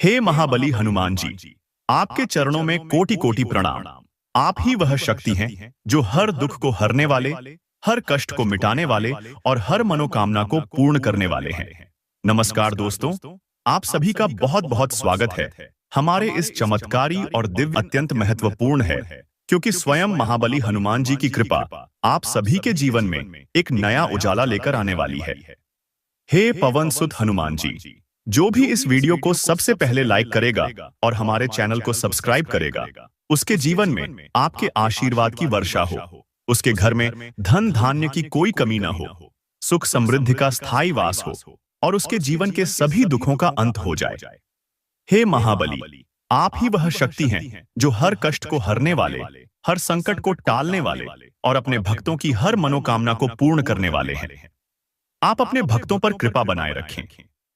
हे महाबली हनुमान जी, आपके चरणों में कोटि कोटि प्रणाम। आप ही वह शक्ति हैं जो हर दुख को हरने वाले, हर कष्ट को मिटाने वाले और हर मनोकामना को पूर्ण करने वाले हैं। नमस्कार दोस्तों, आप सभी का बहुत बहुत स्वागत है। हमारे इस चमत्कारी और दिव्य अत्यंत महत्वपूर्ण है क्योंकि स्वयं महाबली हनुमान जी की कृपा आप सभी के जीवन में एक नया उजाला लेकर आने वाली है। हे पवन सुत हनुमान जी, जो भी इस वीडियो को सबसे पहले लाइक करेगा और हमारे चैनल को सब्सक्राइब करेगा, उसके जीवन में आपके आशीर्वाद की वर्षा हो, उसके घर में धन धान्य की कोई कमी न हो, सुख समृद्धि का स्थायी वास हो और उसके जीवन के सभी दुखों का अंत हो जाए। हे महाबली, आप ही वह शक्ति हैं जो हर कष्ट को हरने वाले, हर संकट को टालने वाले और अपने भक्तों की हर मनोकामना को पूर्ण करने वाले हैं। आप अपने भक्तों पर कृपा बनाए रखें,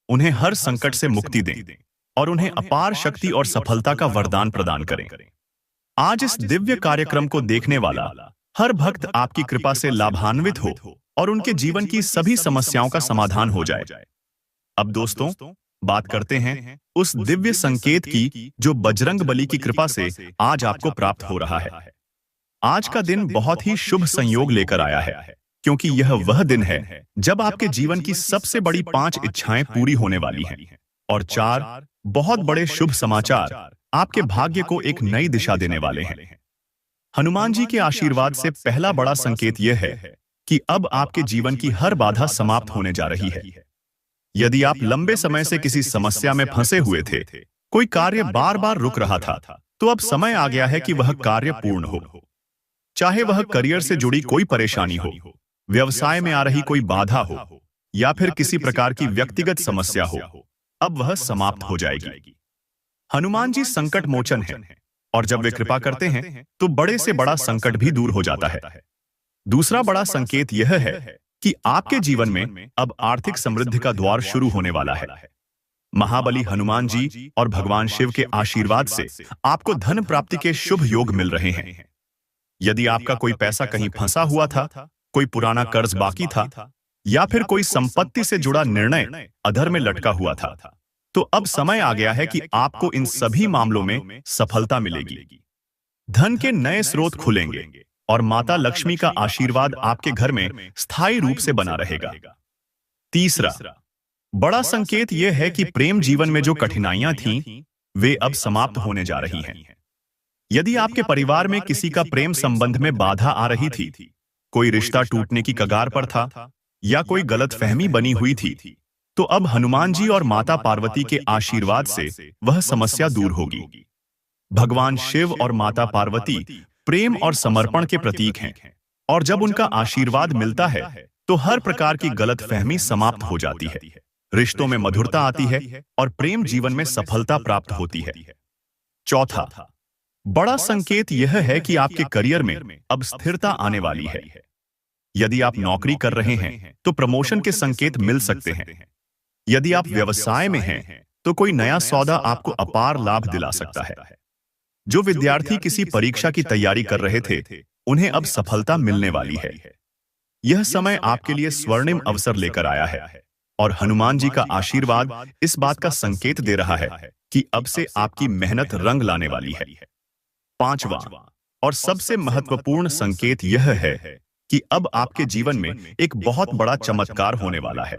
उन्हें हर संकट से मुक्ति दें और उन्हें अपार शक्ति और सफलता का वरदान प्रदान करें। आज इस दिव्य कार्यक्रम को देखने वाला हर भक्त आपकी कृपा से लाभान्वित हो और उनके जीवन की सभी समस्याओं का समाधान हो जाए। अब दोस्तों, बात करते हैं उस दिव्य संकेत की जो बजरंग बली की कृपा से आज आपको प्राप्त हो रहा है। आज का दिन बहुत ही शुभ संयोग लेकर आया है क्योंकि यह वह दिन है जब आपके जीवन की सबसे बड़ी 5 इच्छाएं पूरी होने वाली हैं और 4 बहुत बड़े शुभ समाचार आपके भाग्य को एक नई दिशा देने वाले हैं। हनुमान जी के आशीर्वाद से पहला बड़ा संकेत यह है कि अब आपके जीवन की हर बाधा समाप्त होने जा रही है। यदि आप लंबे समय से किसी समस्या में फंसे हुए थे, कोई कार्य बार बार रुक रहा था, तो अब समय आ गया है कि वह कार्य पूर्ण हो। चाहे वह करियर से जुड़ी कोई परेशानी हो, व्यवसाय में आ रही कोई बाधा हो या फिर किसी प्रकार की व्यक्तिगत समस्या हो, अब वह समाप्त हो जाएगी। हनुमान जी संकट मोचन हैं और जब वे कृपा करते हैं तो बड़े से बड़ा संकट भी दूर हो जाता है। दूसरा बड़ा संकेत यह है कि आपके जीवन में अब आर्थिक समृद्धि का द्वार शुरू होने वाला है। महाबली हनुमान जी और भगवान शिव के आशीर्वाद से आपको धन प्राप्ति के शुभ योग मिल रहे हैं। यदि आपका कोई पैसा कहीं फंसा हुआ था, कोई पुराना कर्ज बाकी था या फिर कोई संपत्ति से जुड़ा निर्णय अधर में लटका हुआ था, तो अब समय आ गया है कि आपको इन सभी मामलों में सफलता मिलेगी। धन के नए स्रोत खुलेंगे और माता लक्ष्मी का आशीर्वाद आपके घर में स्थायी रूप से बना रहेगा। तीसरा बड़ा संकेत यह है कि प्रेम जीवन में जो कठिनाइयां थीं, वे अब समाप्त होने जा रही हैं। यदि आपके परिवार में किसी का प्रेम संबंध में बाधा आ रही थी, कोई रिश्ता टूटने की कगार पर था या कोई गलतफहमी बनी हुई थी, तो अब हनुमान जी और माता पार्वती के आशीर्वाद से वह समस्या दूर होगी। भगवान शिव और माता पार्वती प्रेम और समर्पण के प्रतीक हैं और जब उनका आशीर्वाद मिलता है तो हर प्रकार की गलतफहमी समाप्त हो जाती है, रिश्तों में मधुरता आती है और प्रेम जीवन में सफलता प्राप्त होती है। चौथा बड़ा संकेत यह है कि आपके करियर में अब स्थिरता आने वाली है। यदि आप नौकरी कर रहे हैं तो प्रमोशन के संकेत मिल सकते हैं। यदि आप व्यवसाय में हैं तो कोई नया सौदा आपको अपार लाभ दिला सकता है। जो विद्यार्थी किसी परीक्षा की तैयारी कर रहे थे, उन्हें अब सफलता मिलने वाली है। यह समय आपके लिए स्वर्णिम अवसर लेकर आया है और हनुमान जी का आशीर्वाद इस बात का संकेत दे रहा है कि अब से आपकी मेहनत रंग लाने वाली है। पांचवा और सबसे महत्वपूर्ण संकेत यह है कि अब आपके जीवन में एक बहुत बड़ा चमत्कार होने वाला है।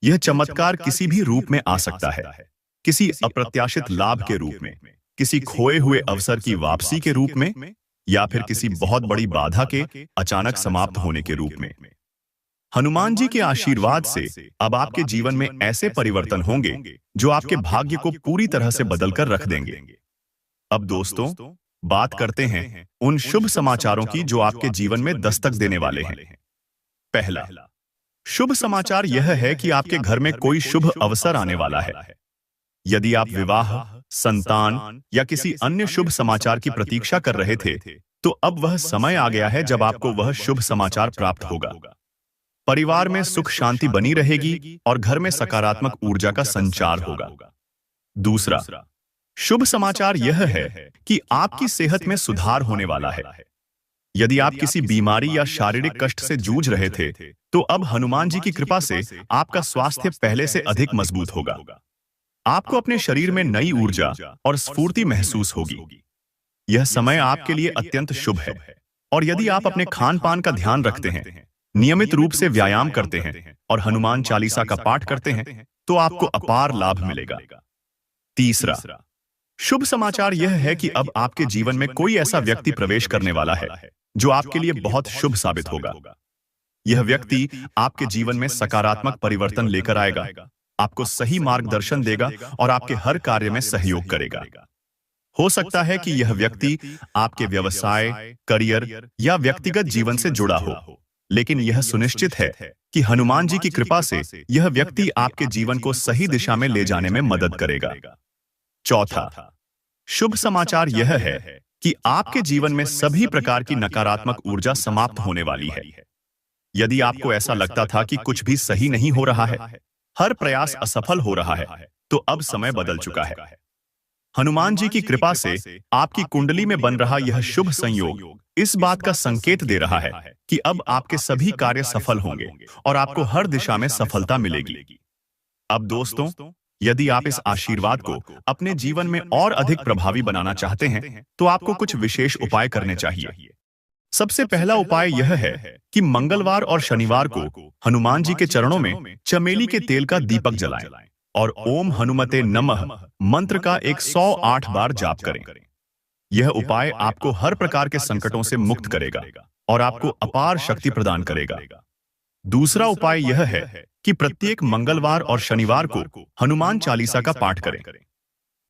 यह चमत्कार किसी भी रूप में आ सकता है, किसी अप्रत्याशित लाभ के रूप में, किसी खोए हुए अवसर की वापसी के रूप में या फिर किसी बहुत बड़ी बाधा के अचानक समाप्त होने के रूप में। हनुमान जी के आशीर्वाद से अब आपके जीवन में ऐसे परिवर्तन होंगे जो आपके भाग्य को पूरी तरह से बदलकर रख देंगे। अब दोस्तों, बात करते हैं उन शुभ समाचारों की जो आपके जीवन में दस्तक देने वाले हैं। पहला शुभ समाचार यह है कि आपके घर में कोई शुभ अवसर आने वाला है। यदि आप विवाह, संतान या किसी अन्य शुभ समाचार की प्रतीक्षा कर रहे थे, तो अब वह समय आ गया है जब आपको वह शुभ समाचार प्राप्त होगा। परिवार में सुख शांति बनी रहेगी और घर में सकारात्मक ऊर्जा का संचार होगा। दूसरा शुभ समाचार यह है कि आपकी सेहत में सुधार होने वाला है। यदि आप किसी बीमारी या शारीरिक कष्ट से जूझ रहे थे, तो अब हनुमान जी की कृपा से आपका स्वास्थ्य पहले से अधिक मजबूत होगा। आपको अपने शरीर में नई ऊर्जा और स्फूर्ति महसूस होगी। यह समय आपके लिए अत्यंत शुभ है। और यदि आप अपने खान पान का ध्यान रखते हैं, नियमित रूप से व्यायाम करते हैं और हनुमान चालीसा का पाठ करते हैं, तो आपको अपार लाभ मिलेगा। तीसरा शुभ समाचार यह है कि अब आपके जीवन में कोई ऐसा व्यक्ति प्रवेश करने वाला है जो आपके लिए बहुत शुभ साबित होगा। यह व्यक्ति आपके जीवन में सकारात्मक परिवर्तन लेकर आएगा, आपको सही मार्गदर्शन देगा और आपके हर कार्य में सहयोग करेगा। हो सकता है कि यह व्यक्ति आपके व्यवसाय, करियर या व्यक्तिगत जीवन से जुड़ा हो, लेकिन यह सुनिश्चित है कि हनुमान जी की कृपा से यह व्यक्ति आपके जीवन को सही दिशा में ले जाने में मदद करेगा। चौथा शुभ समाचार यह है कि आपके जीवन में सभी प्रकार की नकारात्मक ऊर्जा समाप्त होने वाली है। यदि आपको ऐसा लगता था कि कुछ भी सही नहीं हो रहा है, हर प्रयास असफल हो रहा है, तो अब समय बदल चुका है। हनुमान जी की कृपा से आपकी कुंडली में बन रहा यह शुभ संयोग इस बात का संकेत दे रहा है कि अब आपके सभी कार्य सफल होंगे और आपको हर दिशा में सफलता मिलेगी। अब दोस्तों, यदि आप इस आशीर्वाद को अपने जीवन में और अधिक प्रभावी बनाना चाहते हैं, तो आपको कुछ विशेष उपाय करने चाहिए। सबसे पहला उपाय यह है कि मंगलवार और शनिवार को हनुमान जी के चरणों में चमेली के तेल का दीपक जलाएं और ओम हनुमते नमः मंत्र का 108 बार जाप करें। यह उपाय आपको हर प्रकार के संकटों से मुक्त करेगा और आपको अपार शक्ति प्रदान करेगा। दूसरा उपाय यह है कि प्रत्येक मंगलवार और शनिवार को हनुमान चालीसा का पाठ करें।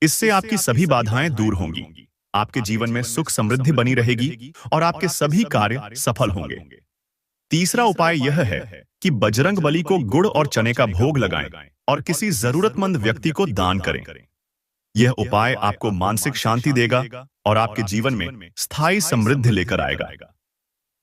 इससे आपकी सभी बाधाएं दूर होंगी, आपके जीवन में सुख समृद्धि बनी रहेगी और आपके सभी कार्य सफल होंगे। तीसरा उपाय यह है कि बजरंग बली को गुड़ और चने का भोग लगाएं और किसी जरूरतमंद व्यक्ति को दान करें। यह उपाय आपको मानसिक शांति देगा और आपके जीवन में स्थायी समृद्धि लेकर आएगा।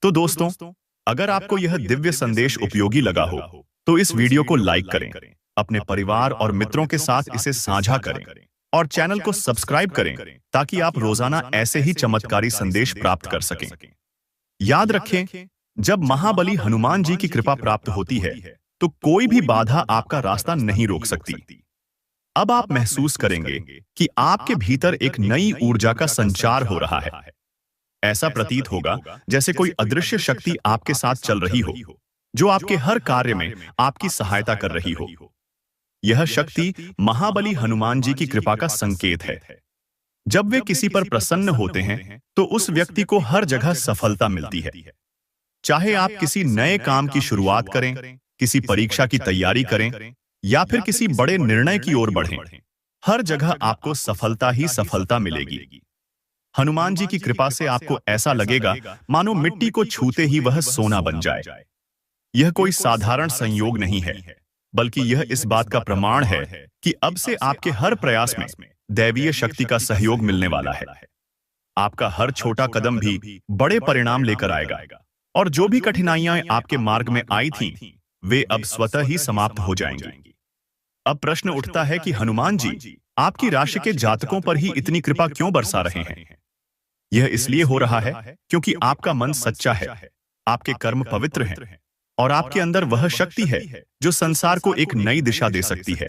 तो दोस्तों, अगर आपको यह दिव्य संदेश उपयोगी लगा हो, तो इस वीडियो को लाइक करें, अपने परिवार और मित्रों के साथ इसे साझा करें और चैनल को सब्सक्राइब करें ताकि आप रोजाना ऐसे ही चमत्कारी संदेश प्राप्त कर सकें। याद रखें, जब महाबली हनुमान जी की कृपा प्राप्त होती है, तो कोई भी बाधा आपका रास्ता नहीं रोक सकती। अब आप महसूस करेंगे कि आपके भीतर एक नई ऊर्जा का संचार हो रहा है। ऐसा प्रतीत होगा जैसे कोई अदृश्य शक्ति आपके साथ चल रही हो, जो आपके हर कार्य में आपकी सहायता कर रही हो। यह शक्ति महाबली हनुमान जी की कृपा का संकेत है। जब वे किसी पर प्रसन्न होते हैं, तो उस व्यक्ति को हर जगह सफलता मिलती है। चाहे आप किसी नए काम की शुरुआत करें, किसी परीक्षा की तैयारी करें या फिर किसी बड़े निर्णय की ओर बढ़ें, हर जगह आपको सफलता ही सफलता मिलेगी। हनुमान जी की कृपा से आपको ऐसा लगेगा मानो मिट्टी को छूते ही वह सोना बन जाए। यह कोई साधारण संयोग नहीं है, बल्कि यह इस बात का प्रमाण है कि अब से आपके हर प्रयास में दैवीय शक्ति का सहयोग मिलने वाला है। आपका हर छोटा कदम भी बड़े परिणाम लेकर आएगा और जो भी कठिनाइयां आपके मार्ग में आई थीं, वे अब स्वतः ही समाप्त हो जाएंगी। अब प्रश्न उठता है कि हनुमान जी आपकी राशि के जातकों पर ही इतनी कृपा क्यों बरसा रहे हैं? यह इसलिए हो रहा है क्योंकि आपका मन सच्चा है, आपके कर्म पवित्र हैं और आपके अंदर वह शक्ति है जो संसार को एक नई दिशा दे सकती है।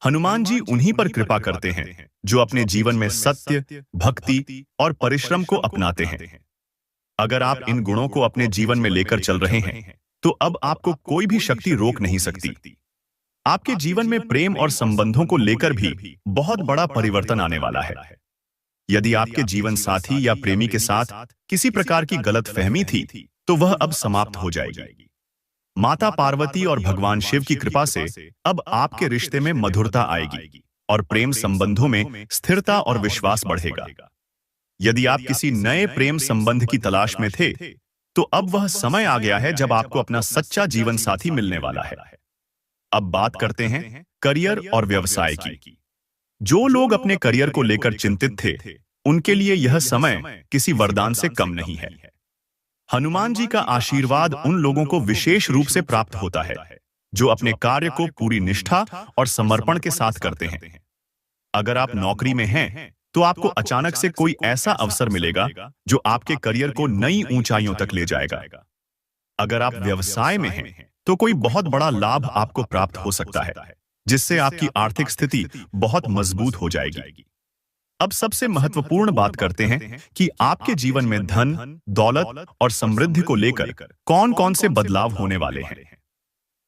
हनुमान जी उन्हीं पर कृपा करते हैं जो अपने जीवन में सत्य, भक्ति और परिश्रम को अपनाते हैं। अगर आप इन गुणों को अपने जीवन में लेकर चल रहे हैं, तो अब आपको कोई भी शक्ति रोक नहीं सकती। आपके जीवन में प्रेम और संबंधों को लेकर भी बहुत बड़ा परिवर्तन आने वाला है। यदि आपके जीवन साथी या प्रेमी के साथ किसी प्रकार की गलतफहमी थी, तो वह अब समाप्त हो जाएगी। माता पार्वती और भगवान शिव की कृपा से अब आपके रिश्ते में मधुरता आएगी और प्रेम संबंधों में स्थिरता और विश्वास बढ़ेगा। यदि आप किसी नए प्रेम संबंध की तलाश में थे, तो अब वह समय आ गया है जब आपको अपना सच्चा जीवन साथी मिलने वाला है। अब बात करते हैं करियर और व्यवसाय की। जो लोग अपने करियर को लेकर चिंतित थे, उनके लिए यह समय किसी वरदान से कम नहीं है। हनुमान जी का आशीर्वाद उन लोगों को विशेष रूप से प्राप्त होता है जो अपने कार्य को पूरी निष्ठा और समर्पण के साथ करते हैं। अगर आप नौकरी में हैं, तो आपको अचानक से कोई ऐसा अवसर मिलेगा जो आपके करियर को नई ऊंचाइयों तक ले जाएगा। अगर आप व्यवसाय में हैं, तो कोई बहुत बड़ा लाभ आपको प्राप्त हो सकता है। जिससे आपकी आर्थिक स्थिति बहुत मजबूत हो जाएगी। अब सबसे महत्वपूर्ण बात करते हैं कि आपके जीवन में धन, दौलत और समृद्धि को लेकर कौन कौन से बदलाव होने वाले हैं।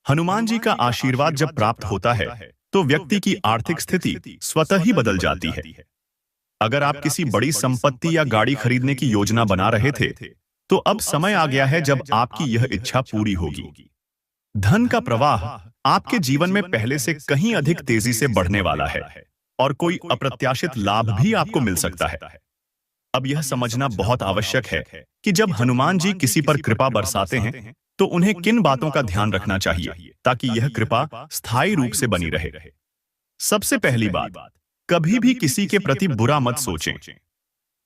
हनुमान जी का आशीर्वाद जब प्राप्त होता है तो व्यक्ति की आर्थिक स्थिति स्वतः ही बदल जाती है। अगर आप किसी बड़ी संपत्ति या गाड़ी खरीदने की योजना बना रहे थे, तो अब समय आ गया है जब आपकी यह इच्छा पूरी होगी। धन का प्रवाह आपके जीवन में पहले से कहीं अधिक तेजी से बढ़ने वाला है और कोई अप्रत्याशित लाभ भी आपको मिल सकता है। अब यह समझना बहुत आवश्यक है कि जब हनुमान जी किसी पर कृपा बरसाते हैं तो उन्हें किन बातों का ध्यान रखना चाहिए ताकि यह कृपा स्थायी रूप से बनी रहे। सबसे पहली बात, कभी भी किसी के प्रति बुरा मत सोचें।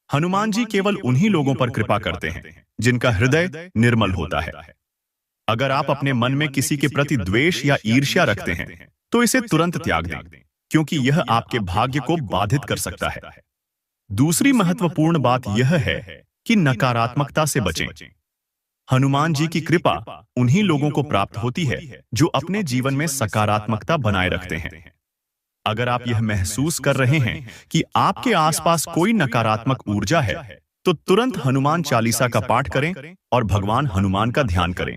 हनुमान जी केवल उन्हीं लोगों पर कृपा करते हैं जिनका हृदय निर्मल होता है। अगर आप अपने मन में किसी के प्रति द्वेष या ईर्ष्या रखते हैं तो इसे तुरंत त्याग दें, क्योंकि यह आपके भाग्य को बाधित कर सकता है। दूसरी महत्वपूर्ण बात यह है कि नकारात्मकता से बचें। हनुमान जी की कृपा उन्हीं लोगों को प्राप्त होती है जो अपने जीवन में सकारात्मकता बनाए रखते हैं। अगर आप यह महसूस कर रहे हैं कि आपके आसपास कोई नकारात्मक ऊर्जा है, तो तुरंत हनुमान चालीसा का पाठ करें और भगवान हनुमान का ध्यान करें।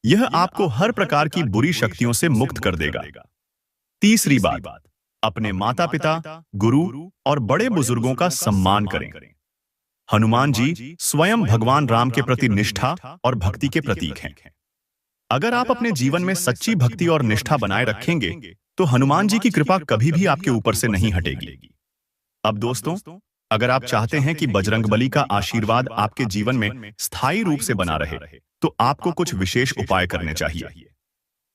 यह आपको हर प्रकार की बुरी शक्तियों से मुक्त कर देगा। तीसरी बात, अपने माता पिता, गुरु और बड़े बुजुर्गों का सम्मान करें। हनुमान जी स्वयं भगवान राम के प्रति निष्ठा और भक्ति के प्रतीक हैं। अगर आप अपने जीवन में सच्ची भक्ति और निष्ठा बनाए रखेंगे तो हनुमान जी की कृपा कभी भी आपके ऊपर से नहीं हटेगी। अब दोस्तों, अगर आप चाहते हैं कि बजरंगबली का आशीर्वाद आपके जीवन में स्थायी रूप से बना रहे, तो आपको कुछ विशेष उपाय करने चाहिए।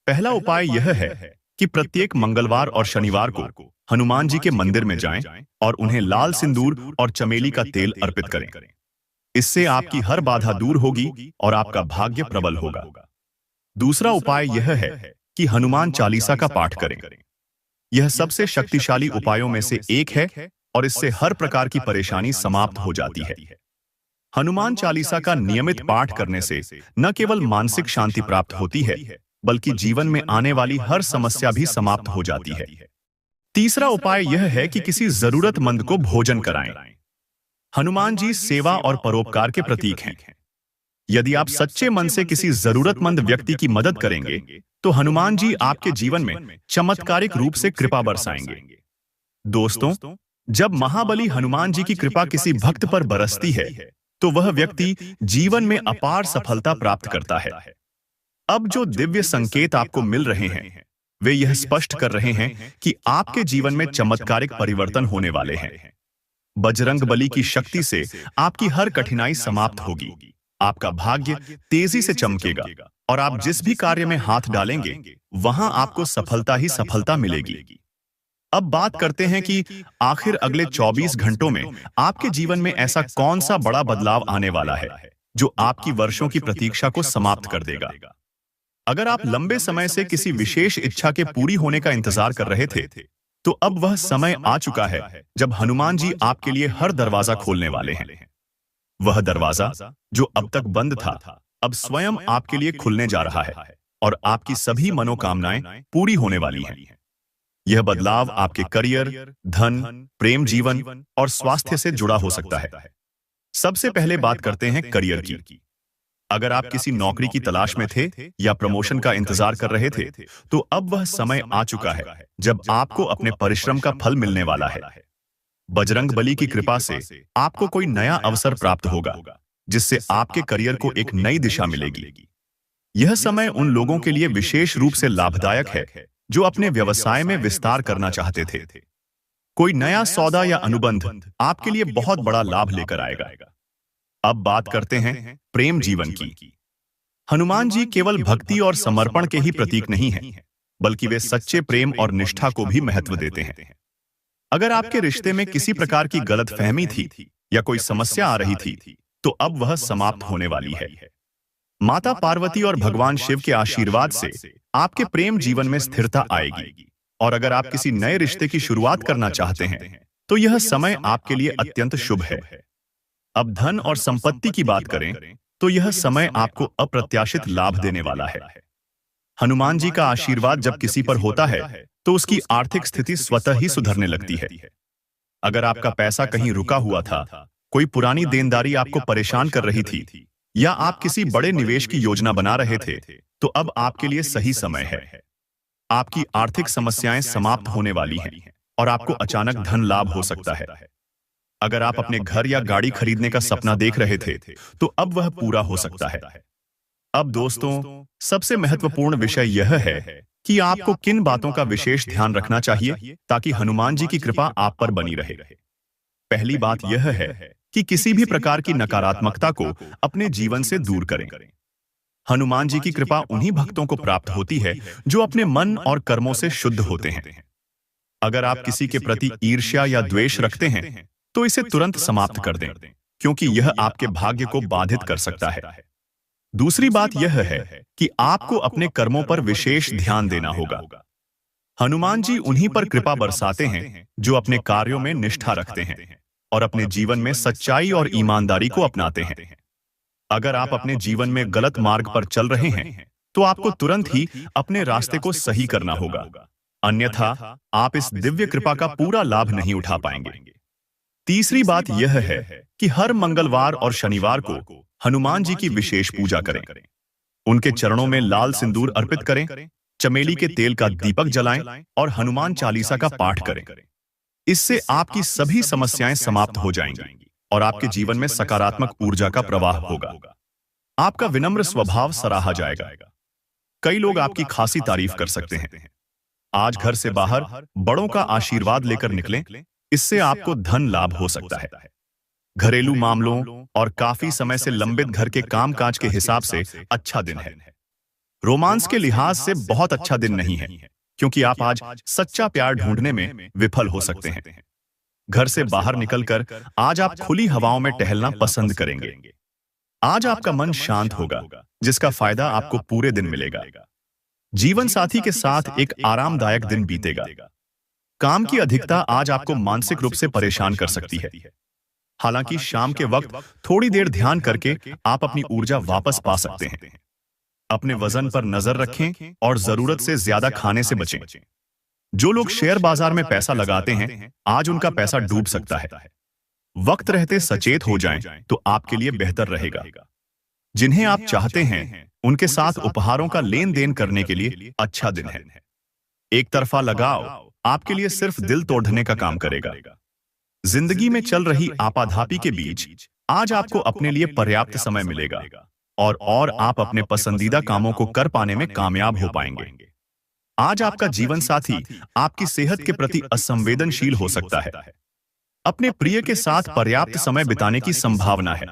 पहला उपाय यह है कि प्रत्येक मंगलवार और शनिवार को हनुमान जी के मंदिर में जाएं और उन्हें लाल सिंदूर और चमेली का तेल अर्पित करें। इससे आपकी हर बाधा दूर होगी और आपका भाग्य प्रबल होगा। दूसरा उपाय यह है कि हनुमान चालीसा का पाठ करें। यह सबसे शक्तिशाली उपायों में से एक है और इससे हर प्रकार की परेशानी समाप्त हो जाती है। हनुमान चालीसा का नियमित पाठ करने से न केवल मानसिक शांति प्राप्त होती है, बल्कि जीवन में आने वाली हर समस्या भी समाप्त हो जाती है। तीसरा उपाय यह है कि किसी जरूरतमंद को भोजन कराएं। हनुमान जी सेवा और परोपकार के प्रतीक हैं। यदि आप सच्चे मन से किसी जरूरतमंद व्यक्ति की मदद करेंगे, तो हनुमान जी आपके जीवन में चमत्कारिक रूप से कृपा बरसाएंगे। दोस्तों, जब महाबली हनुमान जी की कृपा किसी भक्त पर बरसती है, तो वह व्यक्ति जीवन में अपार सफलता प्राप्त करता है। अब जो दिव्य संकेत आपको मिल रहे हैं, वे यह स्पष्ट कर रहे हैं कि आपके जीवन में चमत्कारिक परिवर्तन होने वाले हैं। बजरंगबली की शक्ति से आपकी हर कठिनाई समाप्त होगी, आपका भाग्य तेजी से चमकेगा और आप जिस भी कार्य में हाथ डालेंगे, वहां आपको सफलता ही सफलता मिलेगी। अब बात करते हैं कि आखिर अगले 24 घंटों में आपके जीवन में ऐसा कौन सा बड़ा बदलाव आने वाला है जो आपकी वर्षों की प्रतीक्षा को समाप्त कर देगा। अगर आप लंबे समय से किसी विशेष इच्छा के पूरी होने का इंतजार कर रहे थे, तो अब वह समय आ चुका है जब हनुमान जी आपके लिए हर दरवाजा खोलने वाले हैं। वह दरवाजा जो अब तक बंद था, अब स्वयं आपके लिए खुलने जा रहा है और आपकी सभी मनोकामनाएं पूरी होने वाली हैं। यह बदलाव आपके करियर, धन, प्रेम जीवन और स्वास्थ्य से जुड़ा हो सकता है। सबसे पहले बात करते हैं करियर की। अगर आप किसी नौकरी की तलाश में थे या प्रमोशन का इंतजार कर रहे थे, तो अब वह समय आ चुका है जब आपको अपने परिश्रम का फल मिलने वाला है। बजरंगबली की कृपा से आपको कोई नया अवसर प्राप्त होगा, जिससे आपके करियर को एक नई दिशा मिलेगी। यह समय उन लोगों के लिए विशेष रूप से लाभदायक है जो अपने व्यवसाय में विस्तार करना चाहते थे। कोई नया सौदा या अनुबंध आपके लिए बहुत बड़ा लाभ लेकर आएगा। अब बात करते हैं प्रेम जीवन की। हनुमान जी केवल भक्ति और समर्पण के ही प्रतीक नहीं हैं, बल्कि वे सच्चे प्रेम और निष्ठा को भी महत्व देते हैं। अगर आपके रिश्ते में किसी प्रकार की गलतफहमी थी या कोई समस्या आ रही थी, तो अब वह समाप्त होने वाली है। माता पार्वती और भगवान शिव के आशीर्वाद से आपके प्रेम जीवन में स्थिरता आएगी। और अगर आप किसी नए रिश्ते की शुरुआत करना चाहते हैं, तो यह समय आपके लिए अत्यंत शुभ है। अब धन और संपत्ति की बात करें, तो यह समय आपको अप्रत्याशित लाभ देने वाला है। हनुमान जी का आशीर्वाद जब किसी पर होता है, तो उसकी आर्थिक स्थिति स्वतः ही सुधरने लगती है। अगर आपका पैसा कहीं रुका हुआ था, कोई पुरानी देनदारी आपको परेशान कर रही थी, या आप किसी बड़े निवेश की योजना बना रहे थे, तो अब आपके लिए सही समय है। आपकी आर्थिक समस्याएं समाप्त होने वाली हैं और आपको अचानक धन लाभ हो सकता है। अगर आप अपने घर या गाड़ी खरीदने का सपना देख रहे थे, तो अब वह पूरा हो सकता है। अब दोस्तों, सबसे महत्वपूर्ण विषय यह है कि आपको किन बातों का विशेष ध्यान रखना चाहिए ताकि हनुमान जी की कृपा आप पर बनी रहे। पहली बात यह है कि किसी भी प्रकार की नकारात्मकता को अपने जीवन से दूर करें। हनुमान जी की कृपा उन्हीं भक्तों को प्राप्त होती है जो अपने मन और कर्मों से शुद्ध होते हैं। अगर आप किसी के प्रति ईर्ष्या या द्वेष रखते हैं, तो इसे तुरंत समाप्त कर दें, क्योंकि यह आपके भाग्य को बाधित कर सकता है। दूसरी बात यह है कि आपको अपने कर्मों पर विशेष ध्यान देना होगा। हनुमान जी उन्हीं पर कृपा बरसाते हैं जो अपने कार्यों में निष्ठा रखते हैं और अपने जीवन में सच्चाई और ईमानदारी को अपनाते हैं। अगर आप अपने जीवन में गलत मार्ग पर चल रहे हैं, तो आपको तुरंत ही अपने रास्ते को सही करना होगा, अन्यथा आप इस दिव्य कृपा का पूरा लाभ नहीं उठा पाएंगे। तीसरी बात यह है कि हर मंगलवार और शनिवार को हनुमान जी की विशेष पूजा करें। उनके चरणों में लाल सिंदूर अर्पित करें, चमेली के तेल का दीपक जलाएं और हनुमान चालीसा का पाठ करें। इससे आपकी सभी समस्याएं समाप्त हो जाएंगी और आपके जीवन में सकारात्मक ऊर्जा का प्रवाह होगा। आपका विनम्र स्वभाव सराहा जाएगा। कई लोग आपकी खासी तारीफ कर सकते हैं। आज घर से बाहर बड़ों का आशीर्वाद लेकर निकलें, इससे आपको धन लाभ हो सकता है। घरेलू मामलों और काफी समय से लंबित घर के कामकाज के हिसाब से अच्छा दिन है। रोमांस के लिहाज से बहुत अच्छा दिन नहीं है, क्योंकि आप आज सच्चा प्यार ढूंढने में विफल हो सकते हैं। घर से बाहर निकलकर आज आप खुली हवाओं में टहलना पसंद करेंगे। आज आपका मन शांत होगा, जिसका फायदा आपको पूरे दिन मिलेगा। जीवन साथी के साथ एक आरामदायक दिन बीतेगा। काम की अधिकता आज आपको मानसिक रूप से परेशान कर सकती है। हालांकि शाम के वक्त थोड़ी देर ध्यान करके आप अपनी ऊर्जा वापस पा सकते हैं। अपने वजन पर नजर रखें और जरूरत से ज्यादा खाने से बचें। जो लोग शेयर बाजार में पैसा लगाते हैं, आज उनका पैसा डूब सकता है। वक्त रहते सचेत हो जाएं, तो आपके लिए बेहतर रहेगा। जिन्हें आप चाहते हैं, उनके साथ उपहारों का लेन देन करने के लिए अच्छा दिन है। एक तरफा लगाव आपके लिए सिर्फ दिल तोड़ने का काम करेगा। जिंदगी में चल रही आपाधापी के बीच आज आपको अपने लिए पर्याप्त समय मिलेगा और आप अपने पसंदीदा कामों को कर पाने में कामयाब हो पाएंगे। आज आपका जीवन साथी आपकी सेहत के प्रति असंवेदनशील हो सकता है। अपने प्रिय के साथ पर्याप्त समय बिताने की संभावना है।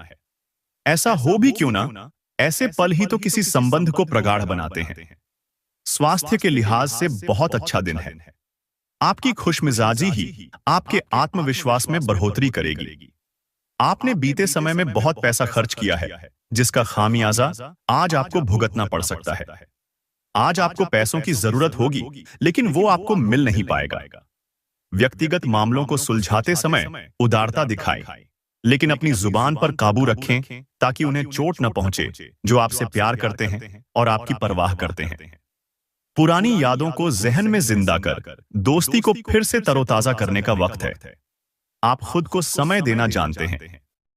ऐसा हो भी क्यों ना, ऐसे पल ही तो किसी संबंध को प्रगाढ़ बनाते हैं। स्वास्थ्य के लिहाज से बहुत अच्छा दिन है। आपकी खुशमिजाजी ही आपके आत्मविश्वास में बढ़ोतरी करेगी। आपने बीते समय में बहुत पैसा खर्च किया है, जिसका खामियाजा आज आपको भुगतना पड़ सकता है। आज आपको पैसों की जरूरत होगी, लेकिन वो आपको मिल नहीं पाएगा। व्यक्तिगत मामलों को सुलझाते समय उदारता दिखाएं, लेकिन अपनी जुबान पर काबू रखें ताकि उन्हें चोट न पहुंचे जो आपसे प्यार करते हैं और आपकी परवाह करते हैं। पुरानी यादों को जहन में जिंदा कर दोस्ती को फिर से तरोताजा करने का वक्त है। आप खुद को समय देना जानते हैं,